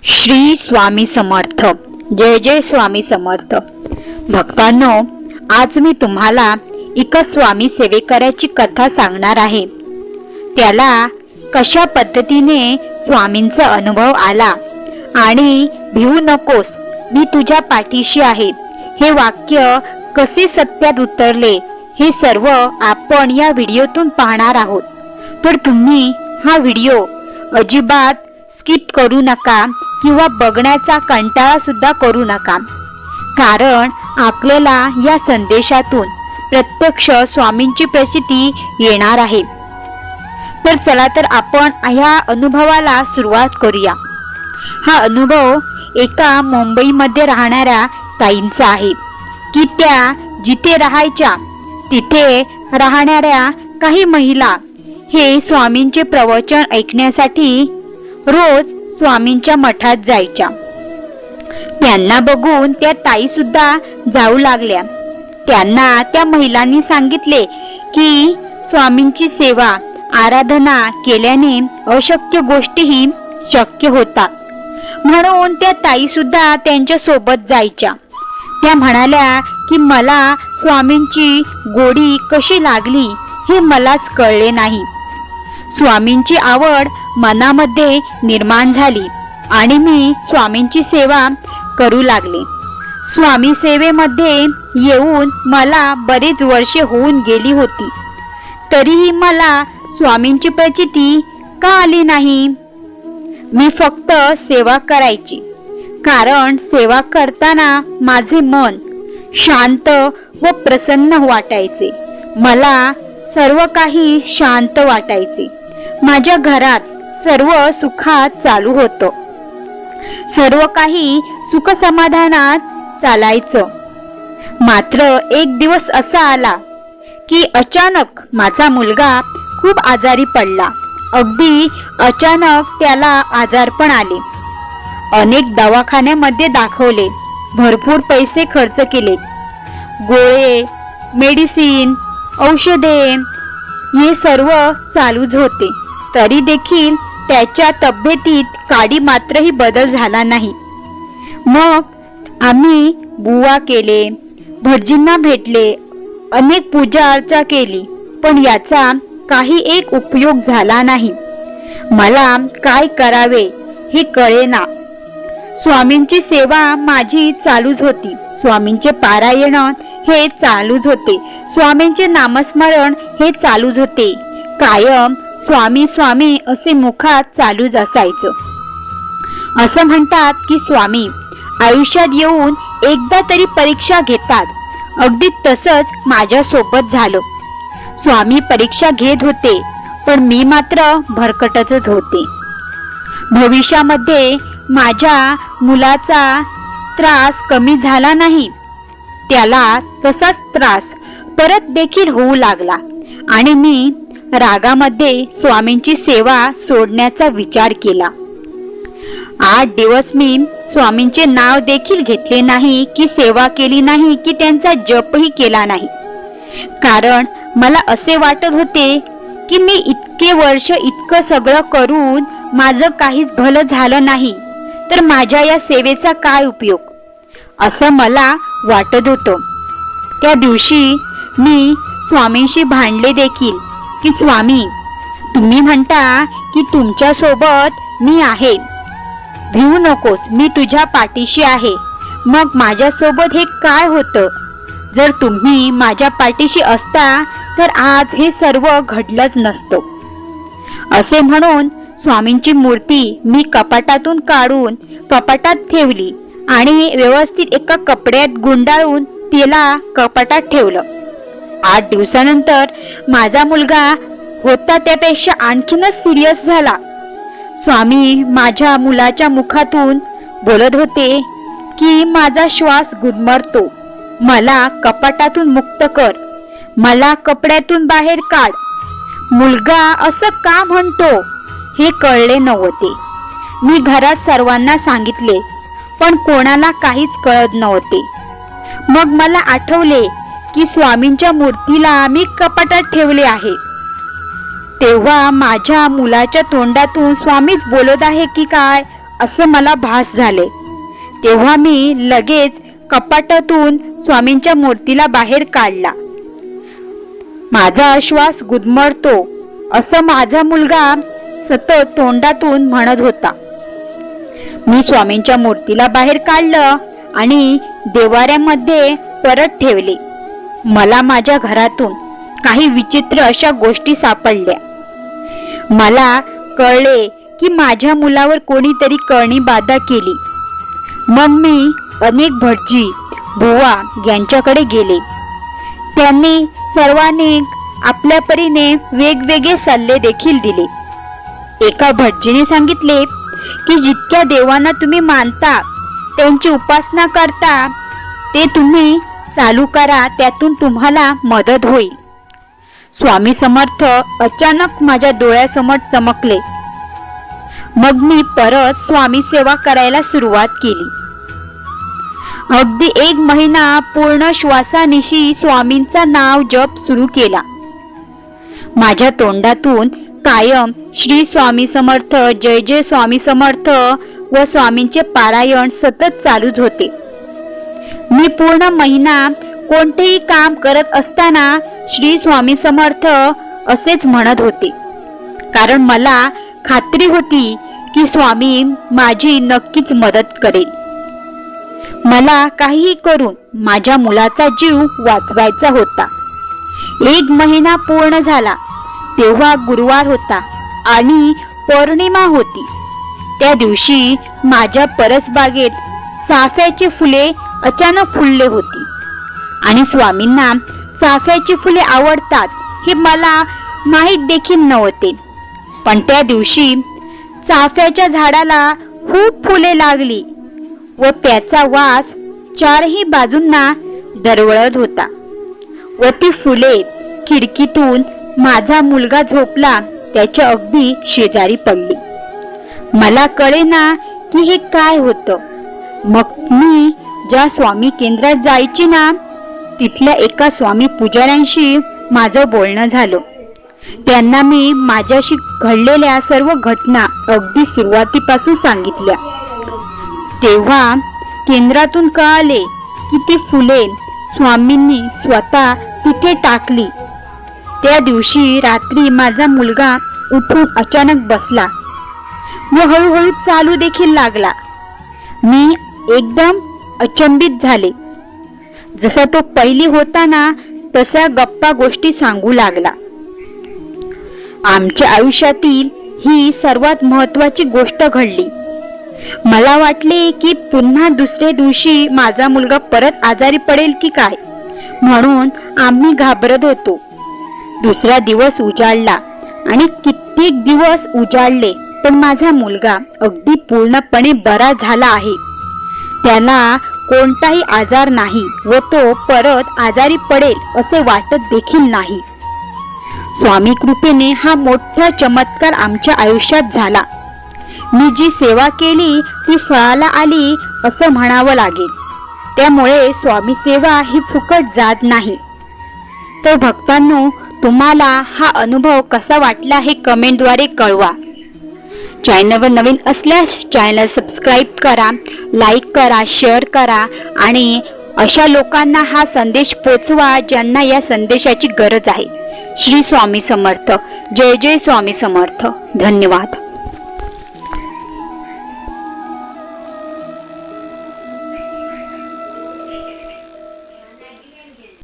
श्री स्वामी समर्थ. जय जय स्वामी समर्थ. भक्तांनो, आज मी तुम्हाला एका स्वामी सेवेकराची कथा सांगणार आहे. त्याला कशा पद्धतीने स्वामींचा अनुभव आला आणि भिवू नकोस, मी तुझ्या पाठीशी आहे, हे वाक्य कसे सत्यात उतरले, हे सर्व आपण या व्हिडिओतून पाहणार आहोत. तर तुम्ही हा व्हिडिओ अजिबात स्किप करू नका किंवा बघण्याचा कंटाळा सुद्धा करू नका, कारण आपल्याला या संदेशातून प्रत्यक्ष स्वामींची प्रचिती येणार आहे. तर चला तर आपण ह्या अनुभवाला सुरुवात करूया. हा अनुभव एका मुंबईमध्ये राहणाऱ्या ताईंचा आहे की त्या जिथे राहायच्या तिथे राहणाऱ्या काही महिला हे स्वामींचे प्रवचन ऐकण्यासाठी रोज स्वामींच्या मठात जायच्या. त्यांना बघून त्या ताई सुद्धा जाऊ लागल्या. त्यांना त्या महिलांनी सांगितले की स्वामींची सेवा आराधना केल्याने अशक्य गोष्टीही शक्य होतात, म्हणून त्या ताई सुद्धा त्यांच्या सोबत जायच्या. त्या म्हणाल्या की मला स्वामींची गोडी कशी लागली हे मलाच कळले नाही. स्वामींची आवड मनामध्ये निर्माण झाली आणि मी स्वामींची सेवा करू लागले. स्वामी सेवेमध्ये येऊन मला बरेच वर्षे होऊन गेली होती, तरीही मला स्वामींची प्रचिती का आली नाही. मी फक्त सेवा करायची, कारण सेवा करताना माझे मन शांत व प्रसन्न वाटायचे. मला सर्व काही शांत वाटायचे. माझ्या घरात सर्व सुखात चालू होतं. सर्व काही सुख समाधानात चालायचं. मात्र एक दिवस असा आला की अचानक माझा मुलगा खूप आजारी पडला. अगदी अचानक त्याला आजारपण आले. अनेक दवाखान्यामध्ये दाखवले, भरपूर पैसे खर्च केले. गोळे, मेडिसिन, औषधे हे सर्व चालूच होते, तरी देखील त्याच्या तब्येतीत काडी मात्रही बदल झाला नाही. मग आम्ही बुवा केले, भटजींना भेटले, अनेक पूजा अर्चा केली, पण याचा काही एक उपयोग झाला नाही. मला काय करावे हे कळेना. स्वामींची सेवा माझी चालूच होती. स्वामींचे पारायण हे चालूच होते. स्वामींचे नामस्मरण हे चालूच होते. कायम स्वामी स्वामी असे मुखात चालूच असायचं. असं म्हणतात की स्वामी आयुष्यात येऊन एकदा तरी परीक्षा घेतात. अगदी तसंच माझ्या सोबत झालं. स्वामी परीक्षा घेत होते, पण मी मात्र भरकटतच होते. भविष्यामध्ये माझ्या मुलाचा त्रास कमी झाला नाही. त्याला तसाच त्रास परत देखील होऊ लागला आणि मी रागामध्ये स्वामींची सेवा सोडण्याचा विचार केला. 8 दिवस मी स्वामींचे नाव देखील घेतले नाही, की सेवा केली नाही, की त्यांचा जपही केला नाही. कारण मला असे वाटत होते की मी इतके वर्ष इतकं सगळं करून माझं काहीच भलं झालं नाही, तर माझ्या या सेवेचा काय उपयोग, असं मला वाटत होतं. त्या दिवशी मी स्वामींशी भांडले देखील की स्वामी, तुम्ही म्हणता की तुमच्या सोबत मी आहे, भिवू नकोस, मी तुझ्या पाठीशी आहे. मग माझ्या सोबत हे काय होतं? जर तुम्ही माझ्या पाठीशी असता तर आज हे सर्व घडलंच नसतं. असे म्हणून स्वामींची मूर्ती मी कपाटातून काढून कपाटात ठेवली आणि व्यवस्थित एका कपड्यात गुंडाळून तिला कपाटात ठेवलं. 8 दिवसानंतर माझा मुलगा होता त्यापेक्षा आणखीनच सिरियस झाला. स्वामी माझ्या मुलाच्या मुखातून बोलत होते की माझा श्वास गुदमरतो, मला कपाटातून मुक्त कर, मला कपड्यातून बाहेर काढ. मुलगा असं का म्हणतो हे कळले नव्हते. मी घरात सर्वांना सांगितले, पण कोणाला काहीच कळत नव्हते. मग मला आठवले की स्वामींच्या मूर्तीला मी कपाटात ठेवले आहे. तेव्हा माझ्या मुलाच्या तोंडातून स्वामीच बोलत आहे की काय असं मला भास झाले. तेव्हा मी लगेच कपाटातून स्वामींच्या मूर्तीला बाहेर काढला. माझा श्वास गुदमरतो असं माझा मुलगा सतत तोंडातून म्हणत होता. मी स्वामींच्या मूर्तीला बाहेर काढलं आणि देवाऱ्यामध्ये परत ठेवले. मला माझ्या घरातून काही विचित्र अशा गोष्टी सापडल्या. मला कळले की माझ्या मुलावर कोणीतरी करणी बाधा केली. मग मी अनेक भटजी बुवा यांच्याकडे गेले. त्यांनी सर्वांनी आपल्या परीने वेगवेगळे सल्ले देखील दिले. एका भटजीने सांगितले की जितक्या देवांना तुम्ही मानता, त्यांची उपासना करता, ते तुम्ही चालू करा, त्यातून तुम्हाला मदत होईल. स्वामी समर्थ अचानक माझ्या डोळ्यासमोर चमकले. मग मी परत स्वामी सेवा करायला सुरुवात केली. अगदी 1 महिना पूर्ण श्वासानिशी स्वामींचा नाव जप सुरू केला. माझ्या तोंडातून कायम श्री स्वामी समर्थ, जय जय स्वामी समर्थ व स्वामींचे पारायण सतत चालूच होते. मी पूर्ण महिना कोणतेही काम करत असताना श्री स्वामी समर्थ असेच म्हणत होते, कारण मला खात्री होती की स्वामी माझी नक्कीच मदत करेल. मला काहीही करून माझ्या मुलाचा जीव वाचवायचा होता. 1 महिना पूर्ण झाला तेव्हा गुरुवार होता आणि पौर्णिमा होती. त्या दिवशी माझ्या परसबागेत चाफ्याची फुले अचानक फुलले होती आणि स्वामींना चाफ्याची फुले आवडतात हे मला माहीत देखील नव्हते. पण त्या दिवशी चाफ्याच्या झाडाला खूप फुले लागली व त्याचा वास 4ही बाजूंना दरवळत होता व ती फुले खिडकीतून माझा मुलगा झोपला त्याच्या अगदी शेजारी पडली. मला कळेना की हे काय होतं. मग मी ज्या स्वामी केंद्रात जायची ना, तिथल्या एका स्वामी पुजाऱ्यांशी माझं बोलणं झालं. त्यांना मी माझ्याशी घडलेल्या सर्व घटना अगदी सुरुवातीपासून सांगितल्या. तेव्हा केंद्रातून कळाले की ती फुले स्वामींनी स्वतः तिथे टाकली. त्या दिवशी रात्री माझा मुलगा उठून अचानक बसला व हळूहळू चालू देखील लागला. मी एकदम अचंबित झाले. जसा तो पहिली होता ना, तसा गप्पा गोष्टी सांगू लागला. आमच्या आयुष्यातील ही सर्वात महत्वाची गोष्ट घडली. मला वाटले की पुन्हा दुसऱ्या दिवशी माझा मुलगा परत आजारी पडेल की काय, म्हणून आम्ही घाबरत होतो. दुसरा दिवस उजाडला आणि कित्येक दिवस उजाडले, पण माझा मुलगा अगदी पूर्णपणे बरा झाला आहे. त्याला कोणताही आजार नाही व तो परत आजारी पडेल असे वाटत देखील नाही. स्वामी कृपेने हा मोठा चमत्कार आमच्या आयुष्यात झाला. मी जी सेवा केली ती फळाला आली असं म्हणावं लागेल. त्यामुळे स्वामी सेवा ही फुकट जात नाही. तर भक्तांनो, तुम्हाला हा अनुभव कसा वाटला हे कमेंटद्वारे कळवा. चॅनलवर नवीन असल्यास चॅनल सबस्क्राईब करा, लाईक करा, शेअर करा आणि अशा लोकांना हा संदेश पोचवा ज्यांना या संदेशाची गरज आहे. श्री स्वामी समर्थ. जय जय स्वामी समर्थ. धन्यवाद.